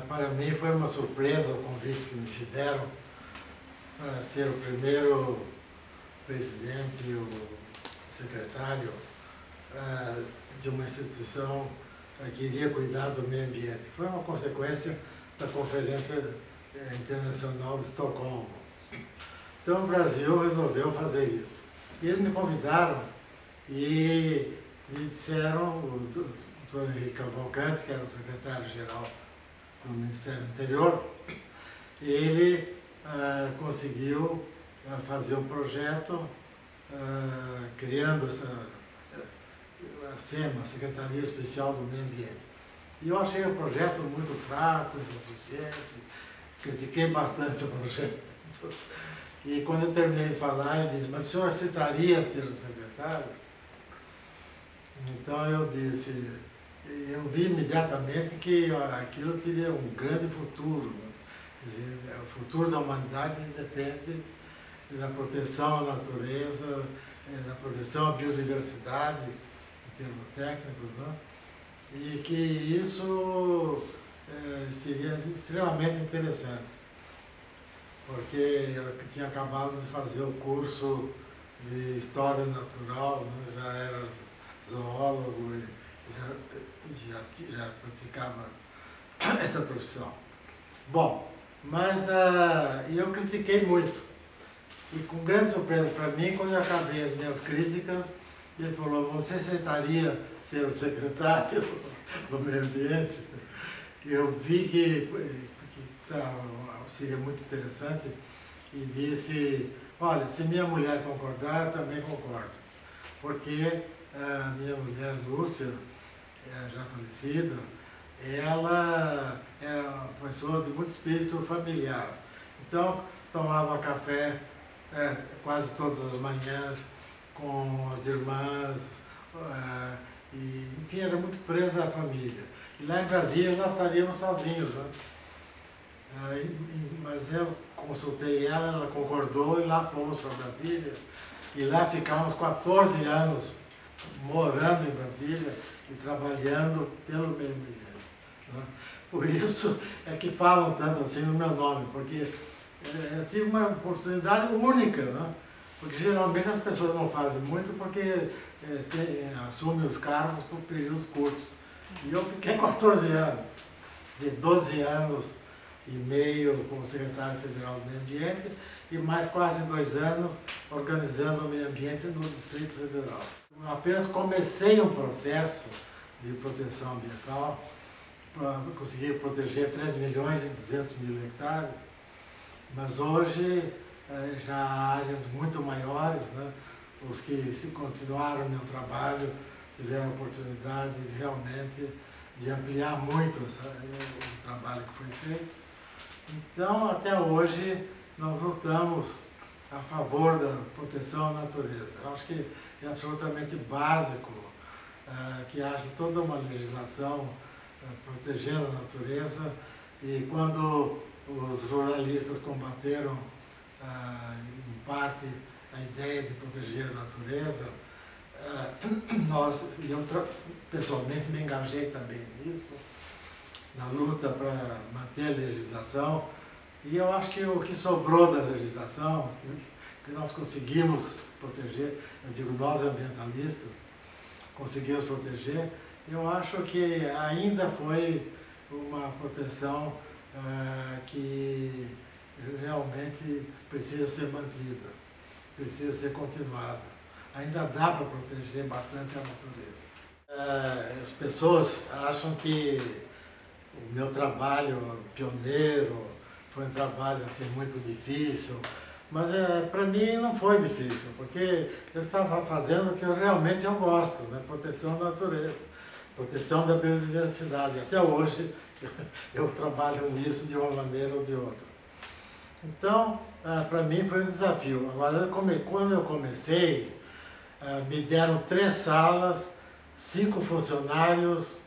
Para mim foi uma surpresa o convite que me fizeram para ser o primeiro presidente e o secretário de uma instituição que iria cuidar do meio ambiente. Foi uma consequência da Conferência Internacional de Estocolmo. Então o Brasil resolveu fazer isso. E eles me convidaram e me disseram, o Dr. Henrique Cavalcante, que era o secretário-geral do Ministério Anterior, ele conseguiu fazer um projeto criando a SEMA, a Secretaria Especial do Meio Ambiente. E eu achei o projeto muito fraco, insuficiente, critiquei bastante o projeto. E quando eu terminei de falar, ele disse, mas o senhor aceitaria ser o secretário? Então eu disse, eu vi imediatamente que aquilo teria um grande futuro. Quer dizer, o futuro da humanidade depende da proteção à natureza, da proteção à biodiversidade, em termos técnicos, né? E que isso seria extremamente interessante, porque eu tinha acabado de fazer o curso de História Natural, né? Já era zoólogo e já praticava essa profissão. Bom, mas eu critiquei muito. E com grande surpresa para mim, quando eu acabei as minhas críticas, ele falou, você aceitaria ser o secretário do meio ambiente? Eu vi que seria muito interessante e disse, olha, se minha mulher concordar, eu também concordo. Porque a minha mulher, Lúcia, já falecida, ela era uma pessoa de muito espírito familiar. Então, tomava café quase todas as manhãs com as irmãs, e, enfim, era muito presa à família. E lá em Brasília nós estaríamos sozinhos, né? Mas eu consultei ela, ela concordou e lá fomos para Brasília. E lá ficamos 14 anos morando em Brasília e trabalhando pelo meio ambiente, né? Por isso é que falam tanto assim no meu nome, porque eu tive uma oportunidade única, né? Porque geralmente as pessoas não fazem muito porque assumem os cargos por períodos curtos. E eu fiquei 14 anos, de 12 anos e meio como secretário federal do meio ambiente e mais quase 2 anos organizando o meio ambiente no Distrito Federal. Eu apenas comecei um processo de proteção ambiental para conseguir proteger 3 milhões e 200 mil hectares, mas hoje já há áreas muito maiores, né? Os que se continuaram o meu trabalho tiveram a oportunidade de, realmente de ampliar muito o trabalho que foi feito. Então, até hoje, nós lutamos a favor da proteção à natureza. Eu acho que é absolutamente básico que haja toda uma legislação protegendo a natureza, e quando os ruralistas combateram, em parte, a ideia de proteger a natureza, eu pessoalmente me engajei também nisso, na luta para manter a legislação, e eu acho que o que sobrou da legislação, que nós conseguimos proteger, eu digo nós ambientalistas, conseguimos proteger, eu acho que ainda foi uma proteção que realmente precisa ser mantida, precisa ser continuada. Ainda dá para proteger bastante a natureza. As pessoas acham que o meu trabalho pioneiro foi um trabalho assim, muito difícil, mas para mim não foi difícil, porque eu estava fazendo o que realmente eu gosto, né? Proteção da natureza, proteção da biodiversidade. Até hoje eu trabalho nisso de uma maneira ou de outra. Então, para mim foi um desafio. Agora, quando eu comecei, me deram 3 salas, 5 funcionários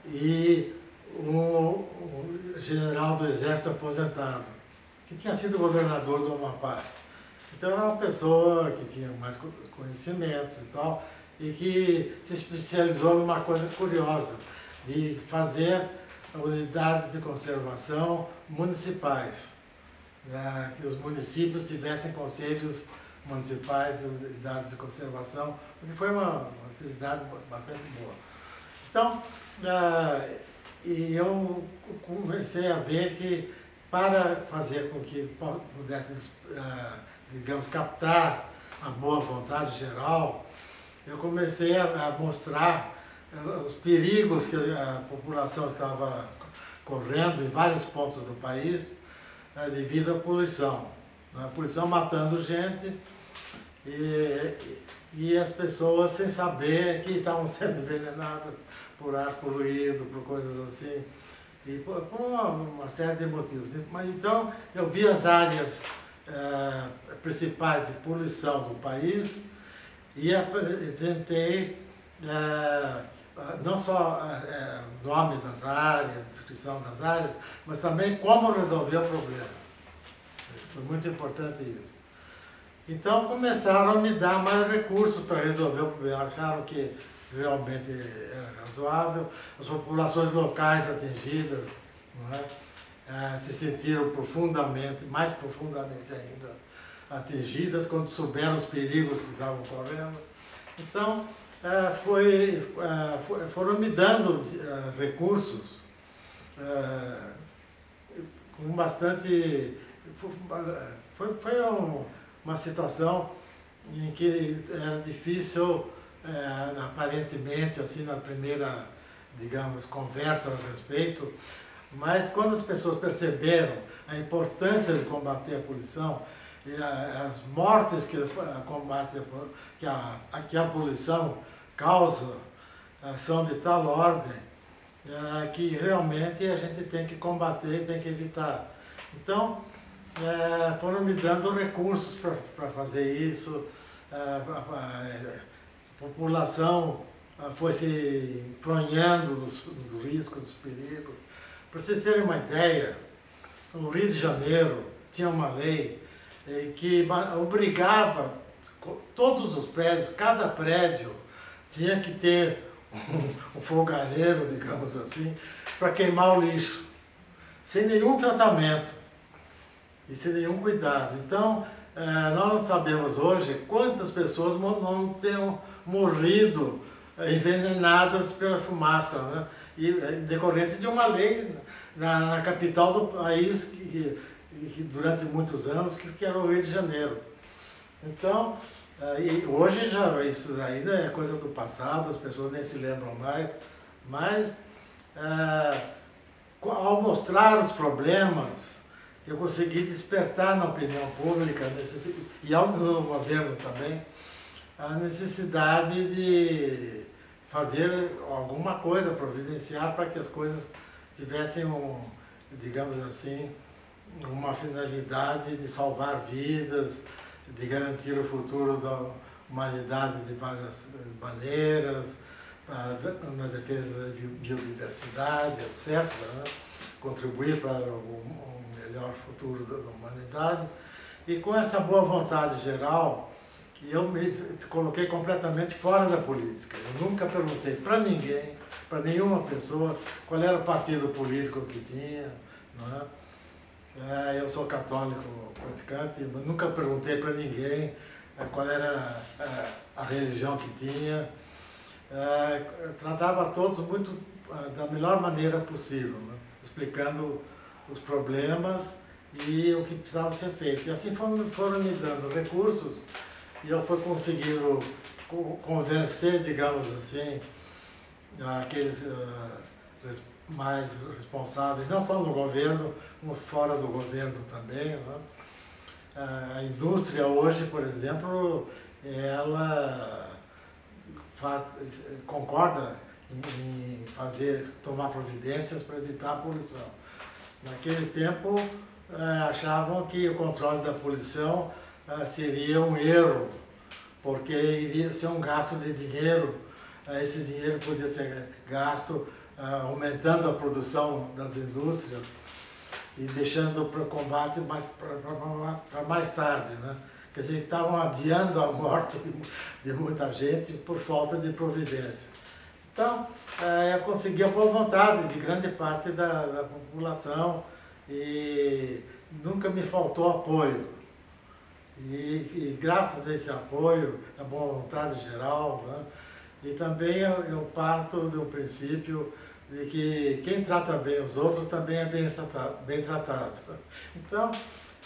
e um general do Exército aposentado, que tinha sido governador do Amapá. Então era uma pessoa que tinha mais conhecimentos e tal, e que se especializou numa coisa curiosa, de fazer unidades de conservação municipais, que os municípios tivessem conselhos municipais de unidades de conservação, porque foi uma atividade bastante boa. Então, e eu comecei a ver que para fazer com que pudesse, digamos, captar a boa vontade geral, eu comecei a mostrar os perigos que a população estava correndo em vários pontos do país devido à poluição. A poluição matando gente e as pessoas sem saber que estavam sendo envenenadas por ar poluído, por coisas assim, e por uma série de motivos. Mas então eu vi as áreas principais de poluição do país e apresentei não só o nome das áreas, descrição das áreas, mas também como resolver o problema. Foi muito importante isso. Então começaram a me dar mais recursos para resolver o problema. Acharam que realmente era razoável. As populações locais atingidas, não é? Se sentiram profundamente, mais profundamente ainda, atingidas quando souberam os perigos que estavam ocorrendo. Então, foram me dando recursos com bastante... Foi uma situação em que era difícil, aparentemente, assim, na primeira, digamos, conversa a respeito, mas quando as pessoas perceberam a importância de combater a poluição e as mortes que a poluição causa são de tal ordem que realmente a gente tem que combater, tem que evitar. Então, foram me dando recursos para fazer isso, a população foi se enfronhando dos riscos, dos perigos. Para vocês terem uma ideia, o Rio de Janeiro tinha uma lei que obrigava todos os prédios, cada prédio tinha que ter um fogareiro, digamos assim, para queimar o lixo, sem nenhum tratamento e sem nenhum cuidado. Então, nós não sabemos hoje quantas pessoas não tenham morrido envenenadas pela fumaça, né? E decorrente de uma lei na capital do país, que durante muitos anos, que era o Rio de Janeiro. Então, hoje já isso ainda é coisa do passado, as pessoas nem se lembram mais, mas ao mostrar os problemas, eu consegui despertar na opinião pública e ao governo também a necessidade de fazer alguma coisa, providenciar para que as coisas tivessem, digamos assim, uma finalidade de salvar vidas, de garantir o futuro da humanidade de várias maneiras, na defesa da biodiversidade, etc., né? Contribuir para um melhor futuro da humanidade. E com essa boa vontade geral, eu me coloquei completamente fora da política. Eu nunca perguntei para ninguém, para nenhuma pessoa, qual era o partido político que tinha, não é? Eu sou católico praticante, mas nunca perguntei para ninguém qual era a religião que tinha. Tratava todos muito da melhor maneira possível, né? Explicando os problemas e o que precisava ser feito. E assim foram me dando recursos e eu fui conseguindo convencer, digamos assim, aqueles mais responsáveis, não só no governo, como fora do governo também, né? A indústria hoje, por exemplo, ela concorda em tomar providências para evitar a poluição. Naquele tempo, achavam que o controle da poluição seria um erro, porque iria ser um gasto de dinheiro. Esse dinheiro podia ser gasto aumentando a produção das indústrias e deixando para o combate para mais tarde, né? Quer dizer, estavam adiando a morte de muita gente por falta de providência. Então, eu consegui a boa vontade de grande parte da população e nunca me faltou apoio. E graças a esse apoio, a boa vontade geral, né, e também eu parto do princípio de que quem trata bem os outros também é bem tratado. Então,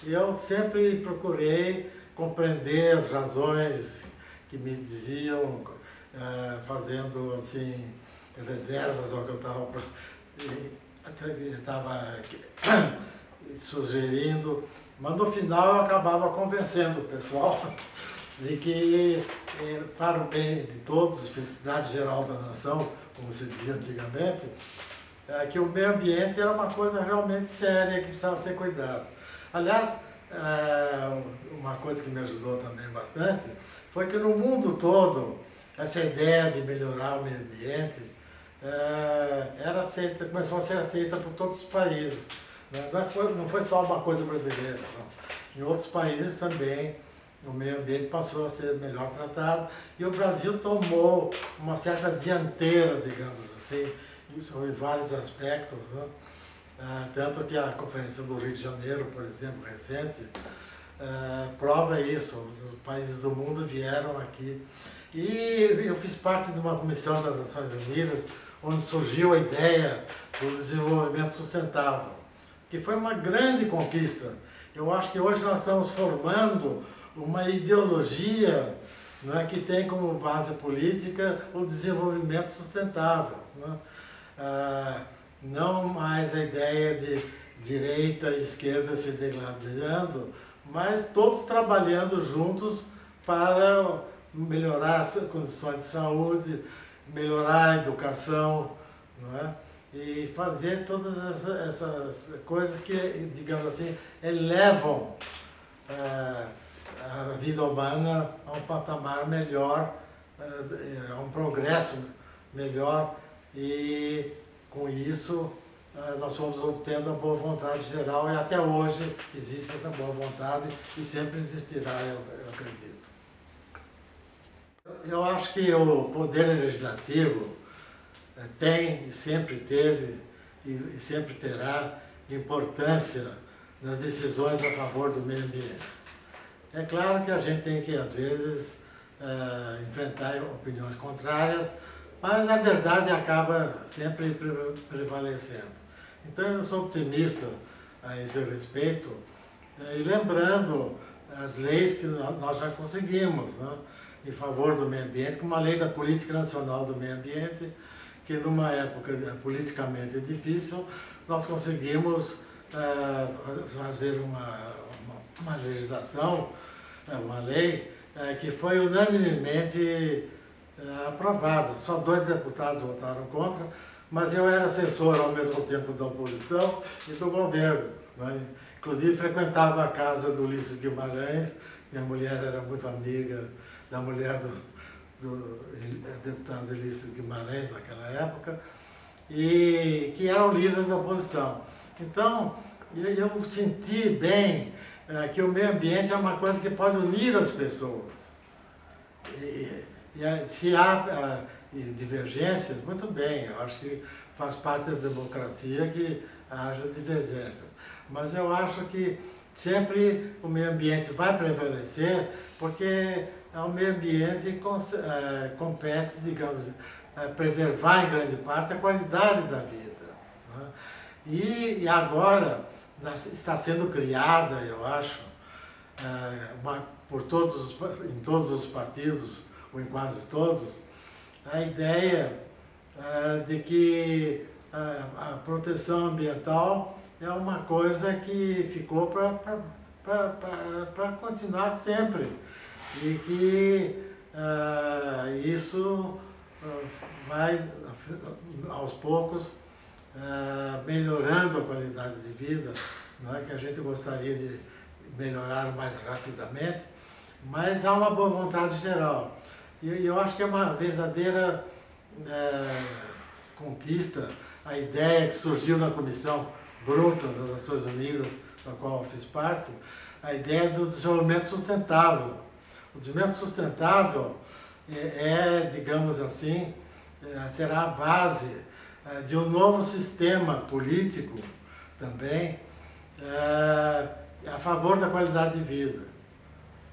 eu sempre procurei compreender as razões que me diziam, fazendo assim, reservas ao que eu estava sugerindo, mas no final eu acabava convencendo o pessoal de que, para o bem de todos, felicidade geral da nação, como se dizia antigamente, que o meio ambiente era uma coisa realmente séria que precisava ser cuidado. Aliás, uma coisa que me ajudou também bastante foi que no mundo todo essa ideia de melhorar o meio ambiente era aceita, começou a ser aceita por todos os países. Não foi só uma coisa brasileira, não. Em outros países também o meio ambiente passou a ser melhor tratado e o Brasil tomou uma certa dianteira, digamos assim, isso em vários aspectos, né? Tanto que a Conferência do Rio de Janeiro, por exemplo, recente, prova isso. Os países do mundo vieram aqui. E eu fiz parte de uma comissão das Nações Unidas, onde surgiu a ideia do desenvolvimento sustentável, que foi uma grande conquista. Eu acho que hoje nós estamos formando uma ideologia, não é, que tem como base política o desenvolvimento sustentável. Não mais a ideia de direita e esquerda se degradando, mas todos trabalhando juntos para melhorar as condições de saúde, melhorar a educação, não é? E fazer todas essas coisas que, digamos assim, elevam a vida humana a um patamar melhor, a um progresso melhor, e com isso nós fomos obtendo a boa vontade geral e até hoje existe essa boa vontade e sempre existirá, eu acredito. Eu acho que o poder legislativo tem, sempre teve e sempre terá importância nas decisões a favor do meio ambiente. É claro que a gente tem que, às vezes, enfrentar opiniões contrárias, mas a verdade acaba sempre prevalecendo. Então eu sou otimista a esse respeito, e lembrando as leis que nós já conseguimos, né, em favor do meio ambiente, como a lei da Política Nacional do Meio Ambiente, que numa época politicamente difícil, nós conseguimos fazer uma legislação, uma lei, que foi unanimemente aprovada. Só 2 deputados votaram contra, mas eu era assessor ao mesmo tempo da oposição e do governo, né? Inclusive frequentava a casa do Ulisses Guimarães, minha mulher era muito amiga da mulher do deputado Ulisses Guimarães naquela época, e que era o líder da oposição. Então, eu senti bem que o meio ambiente é uma coisa que pode unir as pessoas. Se há divergências, muito bem, eu acho que faz parte da democracia que haja divergências. Mas eu acho que sempre o meio ambiente vai prevalecer, porque o meio ambiente compete, digamos, preservar em grande parte a qualidade da vida, né? E agora está sendo criada, eu acho, em todos os partidos, ou em quase todos, a ideia de que a proteção ambiental é uma coisa que ficou para continuar sempre, e que isso vai, aos poucos, melhorando a qualidade de vida, não é que a gente gostaria de melhorar mais rapidamente, mas há uma boa vontade geral. E eu acho que é uma verdadeira conquista a ideia que surgiu na Comissão Bruta das Nações Unidas, da qual eu fiz parte, a ideia do desenvolvimento sustentável. O desenvolvimento sustentável digamos assim, será a base de um novo sistema político também a favor da qualidade de vida.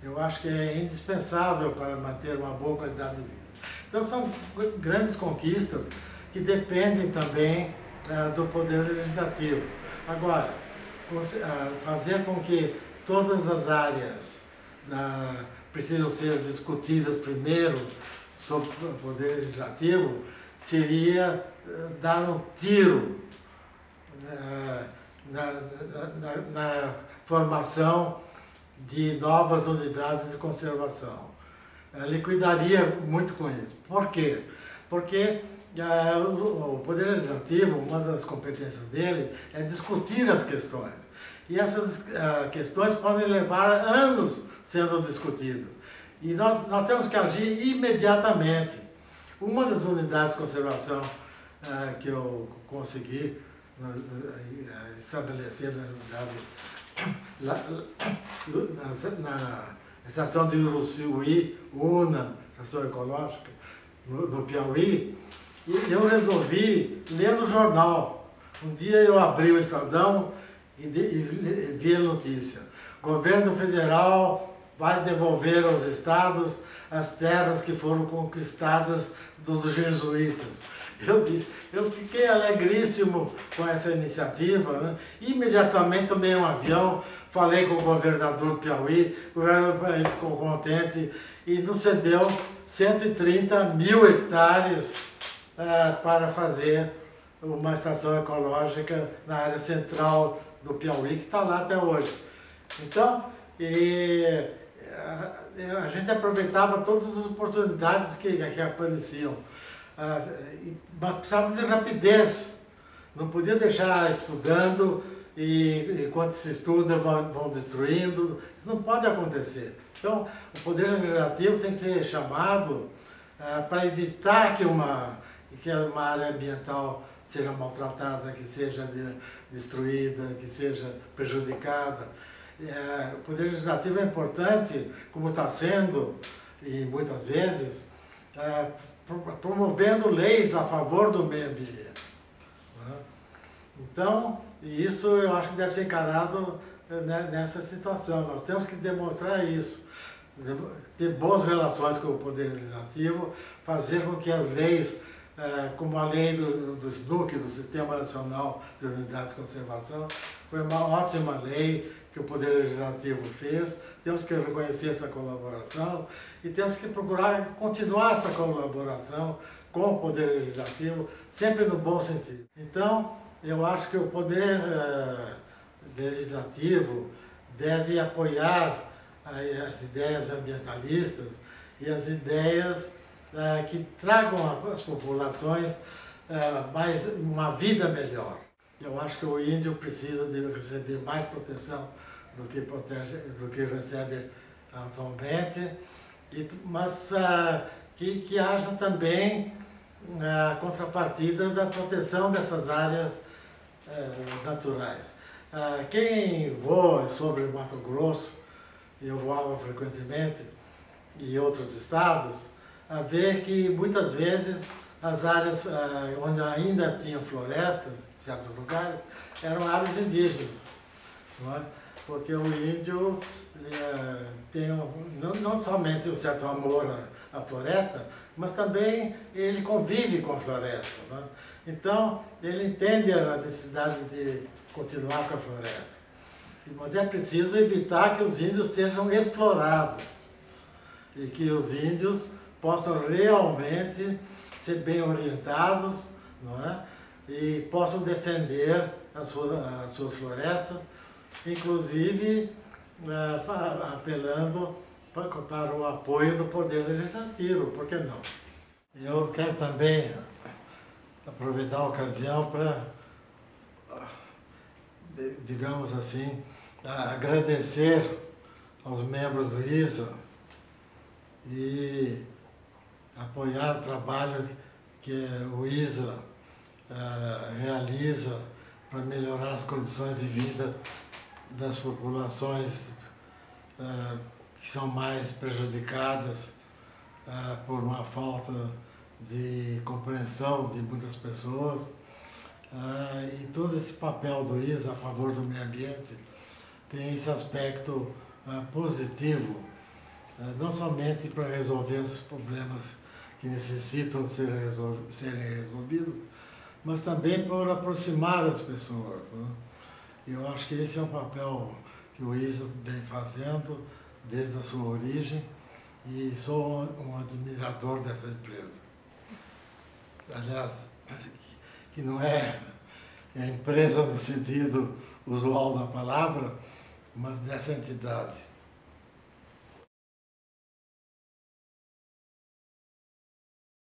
Eu acho que é indispensável para manter uma boa qualidade de vida. Então são grandes conquistas que dependem também do Poder Legislativo. Agora, fazer com que todas as áreas precisam ser discutidas primeiro sobre o Poder Legislativo seria dar um tiro na formação de novas unidades de conservação. Liquidaria muito com isso. Por quê? Porque o Poder Legislativo, uma das competências dele é discutir as questões. E essas questões podem levar anos sendo discutidas. E nós temos que agir imediatamente. Uma das unidades de conservação que eu consegui estabelecer na estação de Uruçuí, UNA, estação ecológica, no Piauí, e eu resolvi ler no jornal. Um dia eu abri o Estadão e vi a notícia. O governo federal vai devolver aos estados as terras que foram conquistadas dos jesuítas. Eu fiquei alegríssimo com essa iniciativa, né? Imediatamente tomei um avião, falei com o governador do Piauí, o governador ficou contente e nos cedeu 130 mil hectares para fazer uma estação ecológica na área central do Piauí, que está lá até hoje. Então, a gente aproveitava todas as oportunidades que apareciam. Mas precisava de rapidez, não podia deixar estudando e enquanto se estuda vão destruindo, isso não pode acontecer. Então, o Poder Legislativo tem que ser chamado para evitar que uma área ambiental seja maltratada, que seja destruída, que seja prejudicada. O Poder Legislativo é importante, como está sendo, e muitas vezes, promovendo leis a favor do meio ambiente. Então, isso eu acho que deve ser encarado nessa situação. Nós temos que demonstrar isso, ter boas relações com o Poder Legislativo, fazer com que as leis, como a lei do SNUC, do Sistema Nacional de Unidades de Conservação, foi uma ótima lei que o Poder Legislativo fez. Temos que reconhecer essa colaboração e temos que procurar continuar essa colaboração com o Poder Legislativo, sempre no bom sentido. Então, eu acho que o Poder Legislativo deve apoiar as ideias ambientalistas e as ideias que tragam às populações uma vida melhor. Eu acho que o índio precisa de receber mais proteção do que recebe atualmente, mas que haja também a contrapartida da proteção dessas áreas naturais. Quem voa sobre o Mato Grosso, e eu voava frequentemente, e outros estados, vê que muitas vezes as áreas onde ainda tinham florestas, em certos lugares, eram áreas indígenas. Não é? Porque o índio tem não somente um certo amor à floresta, mas também ele convive com a floresta. Né? Então, ele entende a necessidade de continuar com a floresta. Mas é preciso evitar que os índios sejam explorados e que os índios possam realmente ser bem orientados, não é? E possam defender as suas florestas, inclusive apelando para o apoio do Poder Legislativo, por que não? Eu quero também aproveitar a ocasião para, digamos assim, agradecer aos membros do ISA e apoiar o trabalho que o ISA realiza para melhorar as condições de vida das populações que são mais prejudicadas por uma falta de compreensão de muitas pessoas. E todo esse papel do ISA a favor do meio ambiente tem esse aspecto positivo, não somente para resolver os problemas que necessitam serem resolvidos, mas também para aproximar as pessoas, né? E eu acho que esse é um papel que o ISA vem fazendo desde a sua origem e sou um admirador dessa empresa. Aliás, que não é a empresa no sentido usual da palavra, mas dessa entidade.